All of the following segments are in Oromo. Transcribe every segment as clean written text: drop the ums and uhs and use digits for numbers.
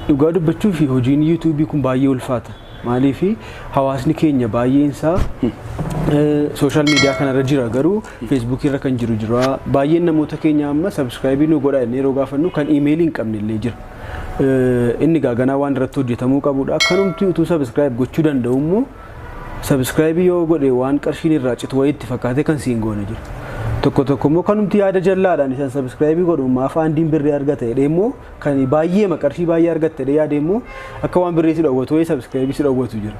dhugaa dubbachuu fi hojiin YouTube kun baay'ee ulfaata. Maaliif hawaasni keenya baay'eensaa social media kanarra jira garuu Facebook irra kan jiru jira. Baay'een namoota keenya amma subscribe nu godhaa inni yeroo gaafannu kan email hin qabne illee jira. Inni gaaganaa waan irratti hojjetamuu qabudha. Akkanumti utuu subscribe gochuu danda'u immoo subscribe yoo godhe waan qarshiin irraa citu wayitti fakkaate kan siin goone jira. Tokko immoo kanumti yaada jallaadhaan isaan subscribe godhu maaf aandiin birrii argata jedhee immoo kan baay'ee maqarshii baay'ee argatte jedhee yaade immoo akka waan birrii si dhawwatu wayi subscribe si dhawwatu jira.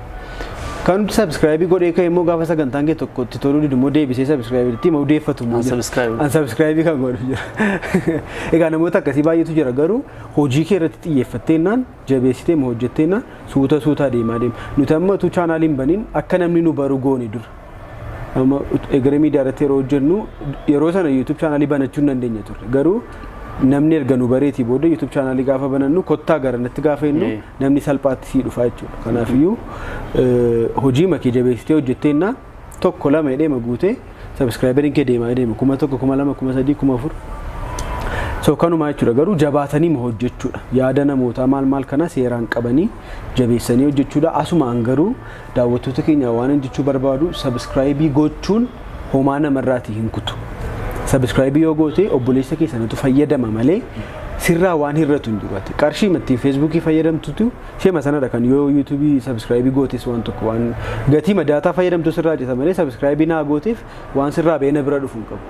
Kanumti subscribe godhee ka'e immoo gaafa sagantaan kee tokkotti toluu didi immoo deebisee subscribe itti immoo deeffatu immoo unsubscribe kan godhu jira. Egaa namoota akkasii baay'eetu jira garuu hojii kee irratti xiyyeeffatteennaan jabeessitee immoo hojjetteennaan suuta deemaa deema. Nuti amma utuu chaanaaliin baniin akka namni nu baru goone dura. Amma egeree miidiyaa irratti yeroo hojjennu yeroo sana YouTube chaanaalii banachuu hin dandeenya turre garuu namni erga nu bareetii booda YouTube chaanaalii gaafa banannu kottaa garanatti gaafa innu namni salphaatti sii dhufa jechuudha. Kanaafiyyuu hojii makee jabeessitee hojjetteennaan tokko lama hidhee maguutee subscriberiin kee deemaa deema 1,000 2,000 3,000 4,000 so kanuma jechuudha garuu jabaatanii hojjechuudha. Yaada namootaa maal kana seeraan qabanii jabeessanii hojjechuudha. Asumaan garuu daawwattoota keenya waan jechuu barbaadu subscribe gochuun homaa namarraatii hin kutu. Subscribe yoo goote obboleessa keessanitu fayyadama malee sirraa waan hirratu hin dubbate. Qarshii matti Facebook fayyadamtutu shema sanadha kan yoo YouTube subscribe gootes waan tokko waan gatii madaataa fayyadamtu sirraa jeta malee subscribe naa gooteef waan sirraa beena bira dhufu hin qabu.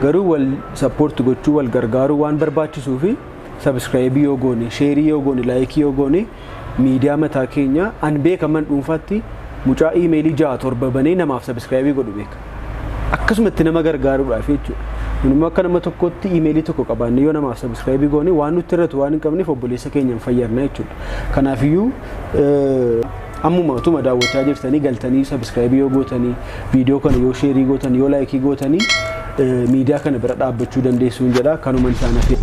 Garuu wal support gochuu wal gargaaruu waan barbaachisuu fi subscribe yoo goone, share yoo goone, like yoo goone miidiyaa mataa keenya an beekaman dhuunfaatti mucaa emailii 6-7 banee namaaf subscribe godhu beeka. Akkasumatti nama gargaaruudhaaf jechuudha. Numa akka nama tokkotti emailii tokko qabaanne yoo namaaf subscribe goone waan nutti irratti waan hin qabneef obboleessa keenyaan fayyadna jechuudha. Kanaafiyyuu ammuma utuma daawwachaa jirtanii galtanii subscribe yoo gootanii viidiyoo kana yoo share gootanii yoo like gootanii miidiyaa kana bira dhaabbachuu dandeessuun jedha kanuma isaanii.